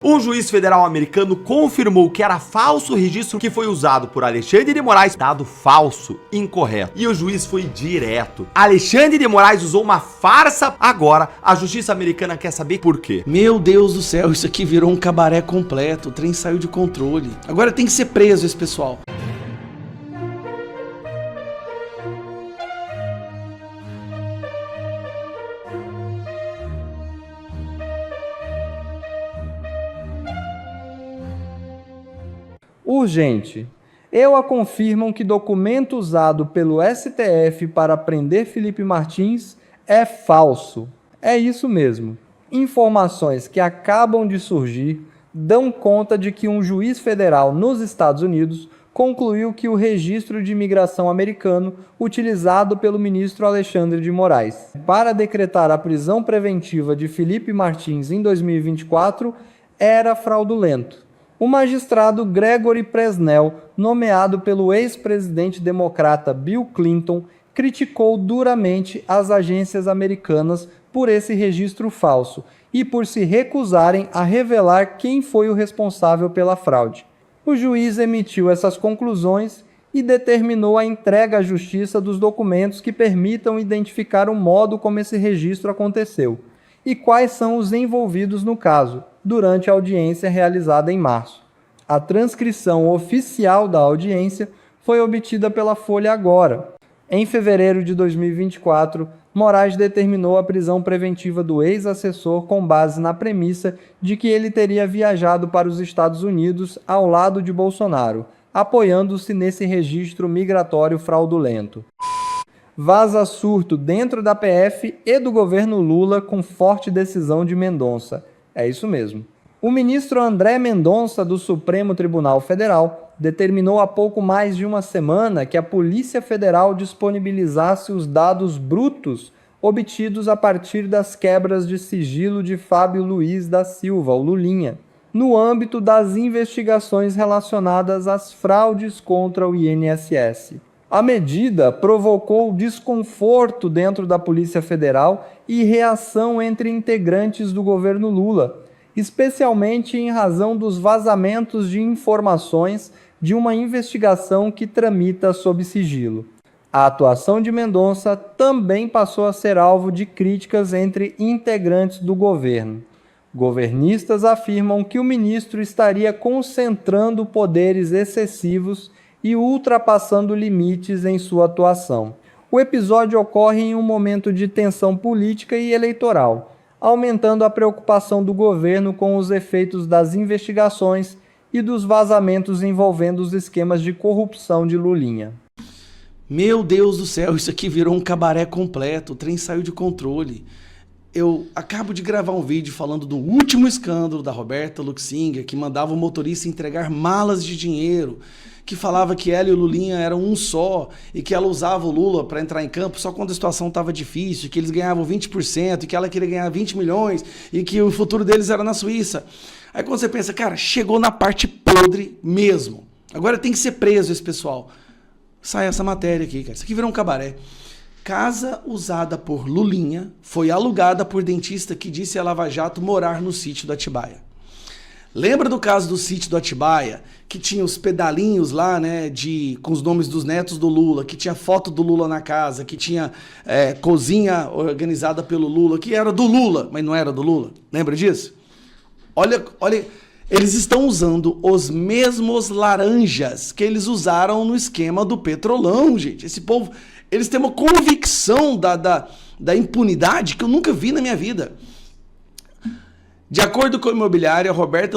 Um juiz federal americano confirmou que era falso o registro que foi usado por Alexandre de Moraes, dado falso, incorreto. E o juiz foi direto. Alexandre de Moraes usou uma farsa. Agora, a justiça americana quer saber por quê. Meu Deus do céu, isso aqui virou um cabaré completo, o trem saiu de controle. Agora tem que ser preso esse pessoal. Urgente. EUA confirmam que documento usado pelo STF para prender Felipe Martins é falso. É isso mesmo. Informações que acabam de surgir dão conta de que um juiz federal nos Estados Unidos concluiu que o registro de imigração americano utilizado pelo ministro Alexandre de Moraes para decretar a prisão preventiva de Felipe Martins em 2024 era fraudulento. O magistrado Gregory Presnell, nomeado pelo ex-presidente democrata Bill Clinton, criticou duramente as agências americanas por esse registro falso e por se recusarem a revelar quem foi o responsável pela fraude. O juiz emitiu essas conclusões e determinou a entrega à justiça dos documentos que permitam identificar o modo como esse registro aconteceu e quais são os envolvidos no caso, durante a audiência realizada em março. A transcrição oficial da audiência foi obtida pela Folha agora. Em fevereiro de 2024, Moraes determinou a prisão preventiva do ex-assessor com base na premissa de que ele teria viajado para os Estados Unidos ao lado de Bolsonaro, apoiando-se nesse registro migratório fraudulento. Vaza surto dentro da PF e do governo Lula com forte decisão de Mendonça. É isso mesmo. O ministro André Mendonça, do Supremo Tribunal Federal, determinou há pouco mais de uma semana que a Polícia Federal disponibilizasse os dados brutos obtidos a partir das quebras de sigilo de Fábio Luiz da Silva, o Lulinha, no âmbito das investigações relacionadas às fraudes contra o INSS. A medida provocou desconforto dentro da Polícia Federal e reação entre integrantes do governo Lula, especialmente em razão dos vazamentos de informações de uma investigação que tramita sob sigilo. A atuação de Mendonça também passou a ser alvo de críticas entre integrantes do governo. Governistas afirmam que o ministro estaria concentrando poderes excessivos e ultrapassando limites em sua atuação. O episódio ocorre em um momento de tensão política e eleitoral, aumentando a preocupação do governo com os efeitos das investigações e dos vazamentos envolvendo os esquemas de corrupção de Lulinha. Meu Deus do céu, isso aqui virou um cabaré completo, o trem saiu de controle. Eu acabo de gravar um vídeo falando do último escândalo da Roberta Luxinger, que mandava o motorista entregar malas de dinheiro, que falava que ela e o Lulinha eram um só, e que ela usava o Lula para entrar em campo só quando a situação estava difícil, que eles ganhavam 20%, e que ela queria ganhar 20 milhões, e que o futuro deles era na Suíça. Aí quando você pensa, cara, chegou na parte podre mesmo. Agora tem que ser preso esse pessoal. Sai essa matéria aqui, cara. Isso aqui virou um cabaré. Casa usada por Lulinha foi alugada por dentista que disse a Lava Jato morar no sítio do Atibaia. Lembra do caso do sítio do Atibaia, que tinha os pedalinhos lá, né, com os nomes dos netos do Lula, que tinha foto do Lula na casa, que tinha cozinha organizada pelo Lula, que era do Lula, mas não era do Lula. Lembra disso? Olha, eles estão usando os mesmos laranjas que eles usaram no esquema do Petrolão, gente. Esse povo, eles têm uma convicção da impunidade que eu nunca vi na minha vida. De acordo com a imobiliária, Roberta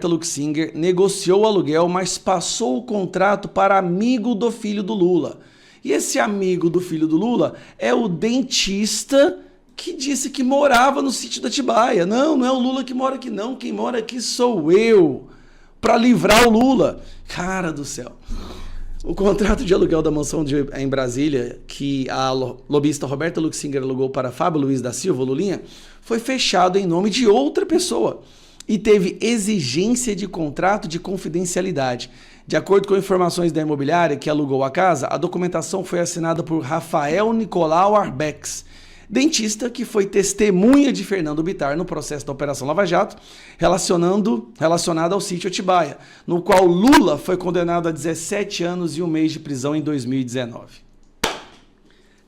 Luxinger negociou o aluguel, mas passou o contrato para amigo do filho do Lula. E esse amigo do filho do Lula é o dentista que disse que morava no sítio da Atibaia. Não é o Lula que mora aqui não, quem mora aqui sou eu, para livrar o Lula. Cara do céu. O contrato de aluguel da mansão em Brasília, que a lobista Roberta Luxinger alugou para Fábio Luiz da Silva, Lulinha, foi fechado em nome de outra pessoa e teve exigência de contrato de confidencialidade. De acordo com informações da imobiliária que alugou a casa, a documentação foi assinada por Rafael Nicolau Arbex, dentista que foi testemunha de Fernando Bittar no processo da Operação Lava Jato, relacionado ao sítio Atibaia, no qual Lula foi condenado a 17 anos e 1 mês de prisão em 2019.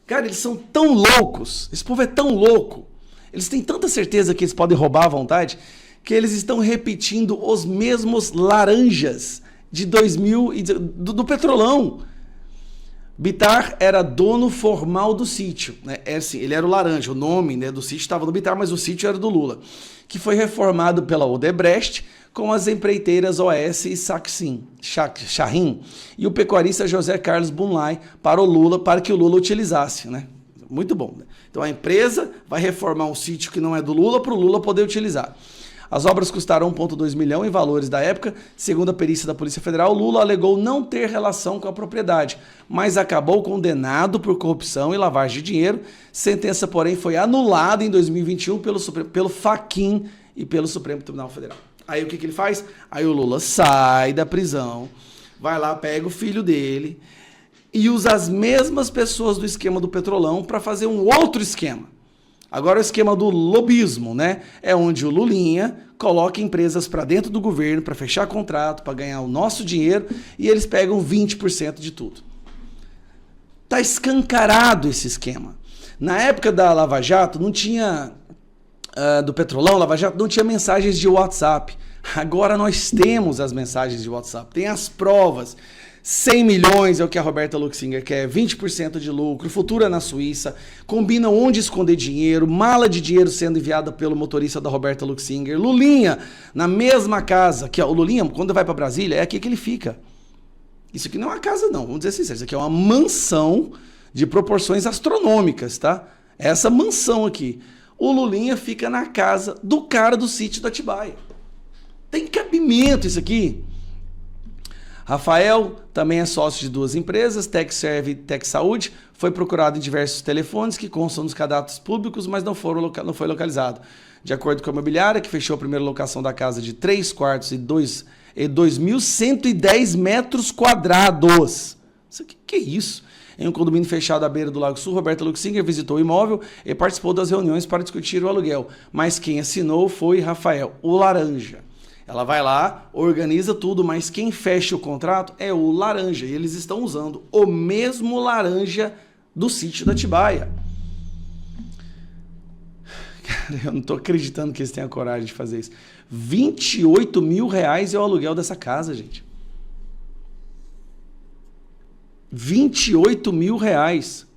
Cara, eles são tão loucos, esse povo é tão louco, eles têm tanta certeza que eles podem roubar à vontade, que eles estão repetindo os mesmos laranjas de 2000 do Petrolão. Bittar era dono formal do sítio, né? Assim, ele era o laranja, o nome, né, do sítio estava no Bittar, mas o sítio era do Lula, que foi reformado pela Odebrecht com as empreiteiras OS e Shaheen e o pecuarista José Carlos Bunlai para que o Lula utilizasse, né? Muito bom, né? Então a empresa vai reformar um sítio que não é do Lula para o Lula poder utilizar. As obras custaram 1,2 milhão em valores da época. Segundo a perícia da Polícia Federal, Lula alegou não ter relação com a propriedade, mas acabou condenado por corrupção e lavagem de dinheiro. Sentença, porém, foi anulada em 2021 pelo Fachin e pelo Supremo Tribunal Federal. Aí o que ele faz? Aí o Lula sai da prisão, vai lá, pega o filho dele e usa as mesmas pessoas do esquema do Petrolão para fazer um outro esquema. Agora o esquema do lobismo, né? É onde o Lulinha coloca empresas para dentro do governo para fechar contrato, para ganhar o nosso dinheiro e eles pegam 20% de tudo. Tá escancarado esse esquema. Na época da Lava Jato não tinha do Petrolão, Lava Jato não tinha mensagens de WhatsApp. Agora nós temos as mensagens de WhatsApp, tem as provas. 100 milhões é o que a Roberta Luxinger quer, 20% de lucro, Futura na Suíça, combinam onde esconder dinheiro, mala de dinheiro sendo enviada pelo motorista da Roberta Luxinger, Lulinha na mesma casa, que o Lulinha, quando vai para Brasília, é aqui que ele fica. Isso aqui não é uma casa não, vamos dizer assim, isso aqui é uma mansão de proporções astronômicas, tá? Essa mansão aqui. O Lulinha fica na casa do cara do sítio da Atibaia. Tem cabimento isso aqui? Rafael também é sócio de 2 empresas, TecServe e TecSaúde, foi procurado em diversos telefones que constam nos cadastros públicos, mas não foi localizado. De acordo com a imobiliária, que fechou a primeira locação da casa de 3 quartos e 2.110 metros quadrados. Isso aqui, que é isso? Em um condomínio fechado à beira do Lago Sul, Roberta Luxinger visitou o imóvel e participou das reuniões para discutir o aluguel. Mas quem assinou foi Rafael, o laranja. Ela vai lá, organiza tudo, mas quem fecha o contrato é o laranja. E eles estão usando o mesmo laranja do sítio da Atibaia. Cara, eu não tô acreditando que eles tenham coragem de fazer isso. 28 mil reais é o aluguel dessa casa, gente. 28 mil reais.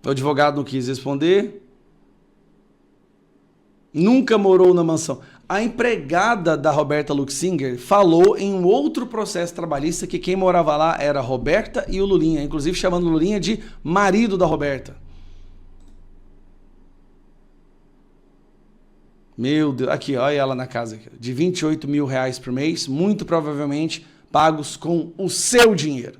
O advogado não quis responder. Nunca morou na mansão. A empregada da Roberta Luxinger falou em um outro processo trabalhista que quem morava lá era a Roberta e o Lulinha, inclusive chamando o Lulinha de marido da Roberta. Meu Deus, aqui, olha ela na casa, de 28 mil reais por mês, muito provavelmente pagos com o seu dinheiro.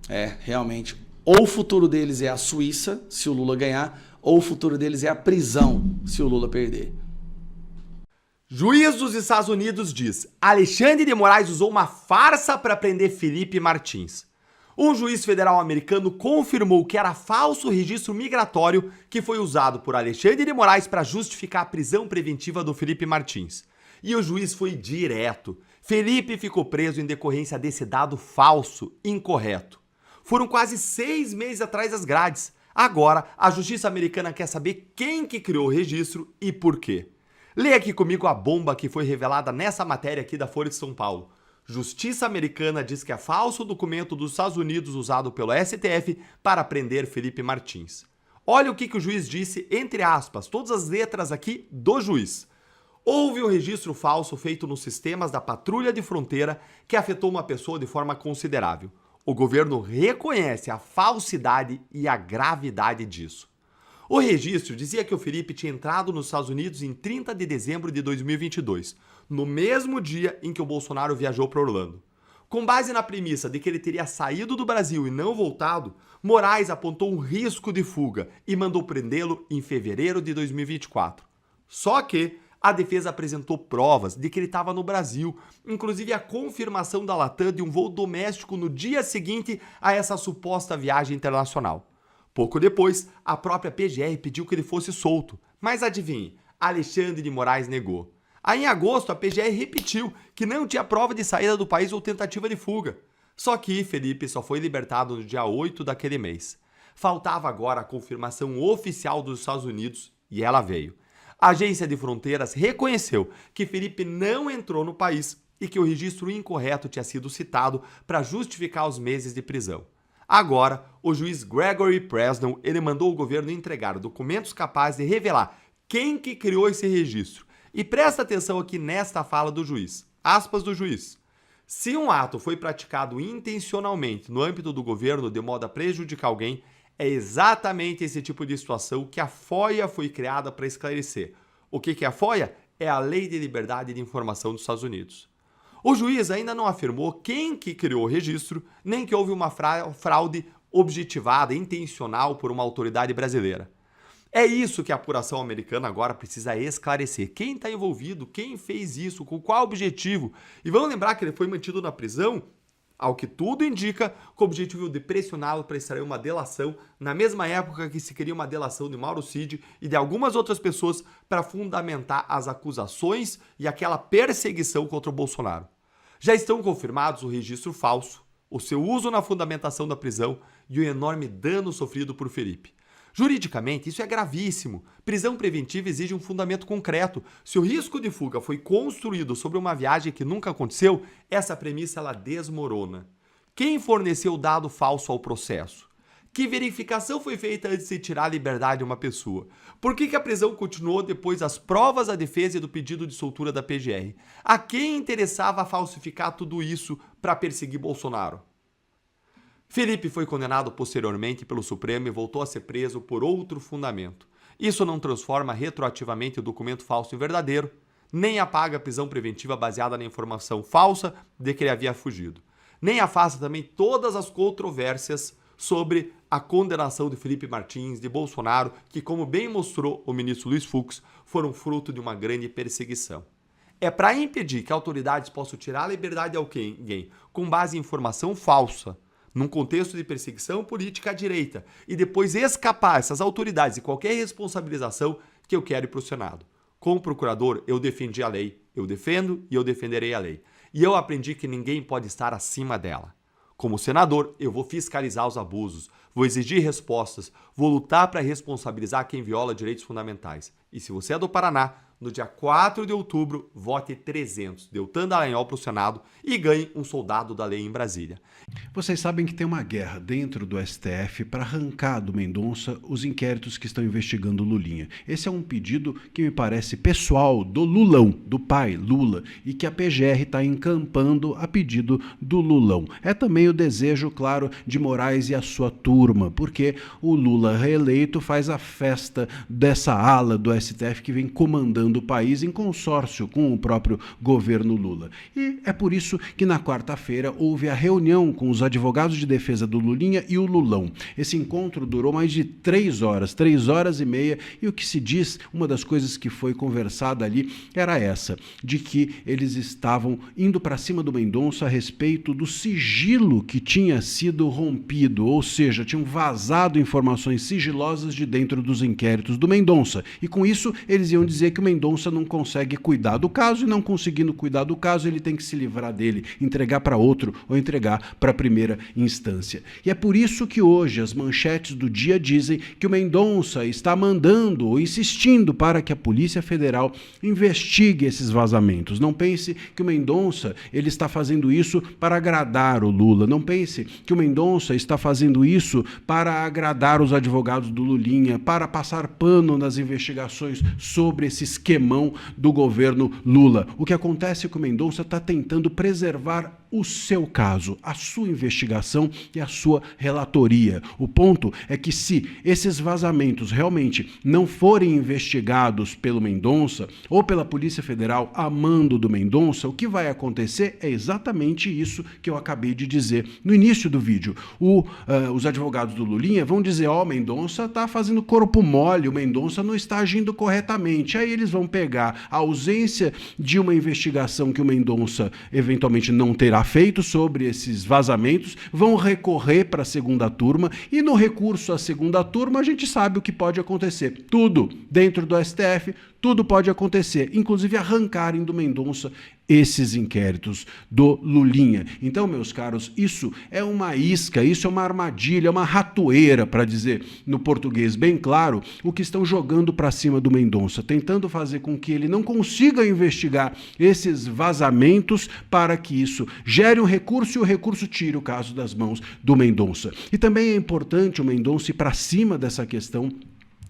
É, realmente, ou o futuro deles é a Suíça, se o Lula ganhar, ou o futuro deles é a prisão, se o Lula perder. Juiz dos Estados Unidos diz: Alexandre de Moraes usou uma farsa para prender Felipe Martins. Um juiz federal americano confirmou que era falso o registro migratório que foi usado por Alexandre de Moraes para justificar a prisão preventiva do Felipe Martins. E o juiz foi direto. Felipe ficou preso em decorrência desse dado falso, incorreto. Foram quase 6 meses atrás das grades. Agora, a justiça americana quer saber quem que criou o registro e por quê. Leia aqui comigo a bomba que foi revelada nessa matéria aqui da Folha de São Paulo. Justiça americana diz que é falso o documento dos Estados Unidos usado pelo STF para prender Felipe Martins. Olha o que o juiz disse, entre aspas, todas as letras aqui do juiz. Houve um registro falso feito nos sistemas da patrulha de fronteira que afetou uma pessoa de forma considerável. O governo reconhece a falsidade e a gravidade disso. O registro dizia que o Felipe tinha entrado nos Estados Unidos em 30 de dezembro de 2022, no mesmo dia em que o Bolsonaro viajou para Orlando. Com base na premissa de que ele teria saído do Brasil e não voltado, Moraes apontou um risco de fuga e mandou prendê-lo em fevereiro de 2024. Só que A defesa apresentou provas de que ele estava no Brasil, inclusive a confirmação da Latam de um voo doméstico no dia seguinte a essa suposta viagem internacional. Pouco depois, a própria PGR pediu que ele fosse solto, mas adivinhe, Alexandre de Moraes negou. Aí em agosto, a PGR repetiu que não tinha prova de saída do país ou tentativa de fuga. Só que Felipe só foi libertado no dia 8 daquele mês. Faltava agora a confirmação oficial dos Estados Unidos e ela veio. A Agência de Fronteiras reconheceu que Felipe não entrou no país e que o registro incorreto tinha sido citado para justificar os meses de prisão. Agora, o juiz Gregory Presnell ele mandou o governo entregar documentos capazes de revelar quem que criou esse registro. E presta atenção aqui nesta fala do juiz. Aspas do juiz. Se um ato foi praticado intencionalmente no âmbito do governo de modo a prejudicar alguém, é exatamente esse tipo de situação que a FOIA foi criada para esclarecer. O que é a FOIA? É a Lei de Liberdade de Informação dos Estados Unidos. O juiz ainda não afirmou quem que criou o registro, nem que houve uma fraude objetivada, intencional por uma autoridade brasileira. É isso que a apuração americana agora precisa esclarecer. Quem está envolvido, quem fez isso, com qual objetivo. E vamos lembrar que ele foi mantido na prisão, ao que tudo indica, com o objetivo de pressioná-lo para extrair uma delação, na mesma época que se queria uma delação de Mauro Cid e de algumas outras pessoas para fundamentar as acusações e aquela perseguição contra o Bolsonaro. Já estão confirmados o registro falso, o seu uso na fundamentação da prisão e o enorme dano sofrido por Felipe. Juridicamente, isso é gravíssimo. Prisão preventiva exige um fundamento concreto. Se o risco de fuga foi construído sobre uma viagem que nunca aconteceu, essa premissa ela desmorona. Quem forneceu o dado falso ao processo? Que verificação foi feita antes de tirar a liberdade de uma pessoa? Por que a prisão continuou depois das provas da defesa e do pedido de soltura da PGR? A quem interessava falsificar tudo isso para perseguir Bolsonaro? Felipe foi condenado posteriormente pelo Supremo e voltou a ser preso por outro fundamento. Isso não transforma retroativamente o documento falso em verdadeiro, nem apaga a prisão preventiva baseada na informação falsa de que ele havia fugido. Nem afasta também todas as controvérsias sobre a condenação de Felipe Martins, de Bolsonaro, que, como bem mostrou o ministro Luiz Fux, foram fruto de uma grande perseguição. É para impedir que autoridades possam tirar a liberdade de alguém com base em informação falsa, num contexto de perseguição política à direita, e depois escapar essas autoridades de qualquer responsabilização, que eu quero ir para o Senado. Como procurador, eu defendi a lei, eu defendo e eu defenderei a lei. E eu aprendi que ninguém pode estar acima dela. Como senador, eu vou fiscalizar os abusos, vou exigir respostas, vou lutar para responsabilizar quem viola direitos fundamentais. E se você é do Paraná, no dia 4 de outubro, vote 300, Deltan Dallagnol para o Senado e ganhe um soldado da lei em Brasília. Vocês sabem que tem uma guerra dentro do STF para arrancar do Mendonça os inquéritos que estão investigando o Lulinha. Esse é um pedido que me parece pessoal do Lulão, do pai Lula, e que a PGR está encampando a pedido do Lulão. É também o desejo, claro, de Moraes e a sua turma, porque o Lula reeleito faz a festa dessa ala do STF que vem comandando do país em consórcio com o próprio governo Lula. E é por isso que na quarta-feira houve a reunião com os advogados de defesa do Lulinha e o Lulão. Esse encontro durou mais de 3 horas e meia, e o que se diz, uma das coisas que foi conversada ali era essa, de que eles estavam indo para cima do Mendonça a respeito do sigilo que tinha sido rompido, ou seja, tinham vazado informações sigilosas de dentro dos inquéritos do Mendonça. E com isso eles iam dizer que o Mendonça não consegue cuidar do caso, e não conseguindo cuidar do caso, ele tem que se livrar dele, entregar para outro ou entregar para a primeira instância. E é por isso que hoje as manchetes do dia dizem que o Mendonça está mandando ou insistindo para que a Polícia Federal investigue esses vazamentos. Não pense que o Mendonça ele está fazendo isso para agradar o Lula. Não pense que o Mendonça está fazendo isso para agradar os advogados do Lulinha, para passar pano nas investigações sobre esse esquemão do governo Lula. O que acontece é que o Mendonça está tentando preservar o seu caso, a sua investigação e a sua relatoria. O ponto é que se esses vazamentos realmente não forem investigados pelo Mendonça ou pela Polícia Federal a mando do Mendonça, o que vai acontecer é exatamente isso que eu acabei de dizer no início do vídeo. Os advogados do Lulinha vão dizer, o Mendonça está fazendo corpo mole, o Mendonça não está agindo corretamente. Aí eles vão pegar a ausência de uma investigação que o Mendonça eventualmente não terá feito sobre esses vazamentos, vão recorrer para a segunda turma e no recurso à segunda turma a gente sabe o que pode acontecer. Tudo dentro do STF, tudo pode acontecer, inclusive arrancarem do Mendonça esses inquéritos do Lulinha. Então, meus caros, isso é uma isca, isso é uma armadilha, é uma ratoeira, para dizer no português bem claro, o que estão jogando para cima do Mendonça, tentando fazer com que ele não consiga investigar esses vazamentos para que isso gere um recurso e o recurso tire o caso das mãos do Mendonça. E também é importante o Mendonça ir para cima dessa questão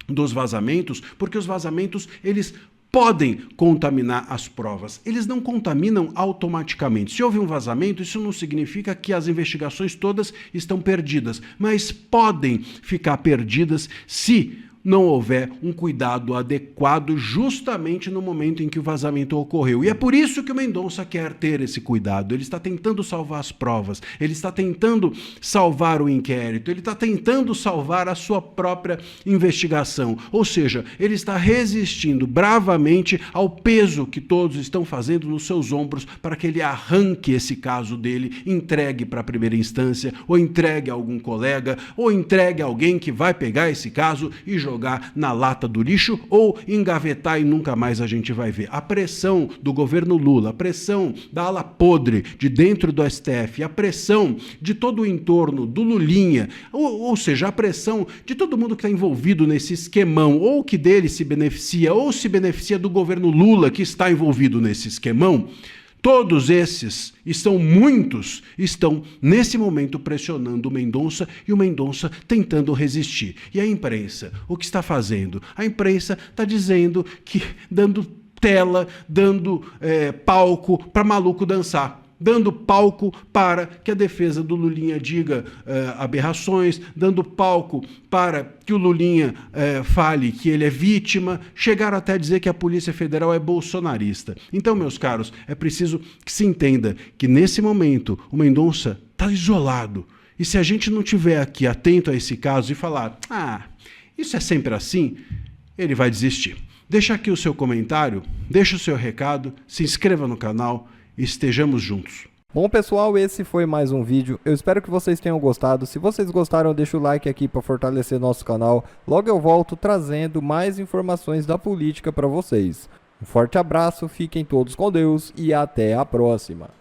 dos vazamentos, porque os vazamentos, eles podem contaminar as provas. Eles não contaminam automaticamente. Se houve um vazamento, isso não significa que as investigações todas estão perdidas, mas podem ficar perdidas se não houver um cuidado adequado justamente no momento em que o vazamento ocorreu. E é por isso que o Mendonça quer ter esse cuidado. Ele está tentando salvar as provas, ele está tentando salvar o inquérito, ele está tentando salvar a sua própria investigação. Ou seja, ele está resistindo bravamente ao peso que todos estão fazendo nos seus ombros para que ele arranque esse caso dele, entregue para a primeira instância, ou entregue a algum colega, ou entregue a alguém que vai pegar esse caso e jogar na lata do lixo ou engavetar e nunca mais a gente vai ver. A pressão do governo Lula, a pressão da ala podre de dentro do STF, a pressão de todo o entorno do Lulinha, ou seja, a pressão de todo mundo que está envolvido nesse esquemão, ou que dele se beneficia, ou se beneficia do governo Lula que está envolvido nesse esquemão. Todos esses, muitos, estão nesse momento pressionando o Mendonça e o Mendonça tentando resistir. E a imprensa, o que está fazendo? A imprensa está dizendo que, dando tela, dando palco para maluco dançar. Dando palco para que a defesa do Lulinha diga aberrações, dando palco para que o Lulinha fale que ele é vítima, chegaram até a dizer que a Polícia Federal é bolsonarista. Então, meus caros, é preciso que se entenda que nesse momento o Mendonça está isolado. E se a gente não estiver aqui atento a esse caso e falar, isso é sempre assim, ele vai desistir. Deixa aqui o seu comentário, deixa o seu recado, se inscreva no canal, estejamos juntos. Bom, pessoal, esse foi mais um vídeo. Eu espero que vocês tenham gostado. Se vocês gostaram, deixa o like aqui para fortalecer nosso canal. Logo eu volto trazendo mais informações da política para vocês. Um forte abraço, fiquem todos com Deus e até a próxima.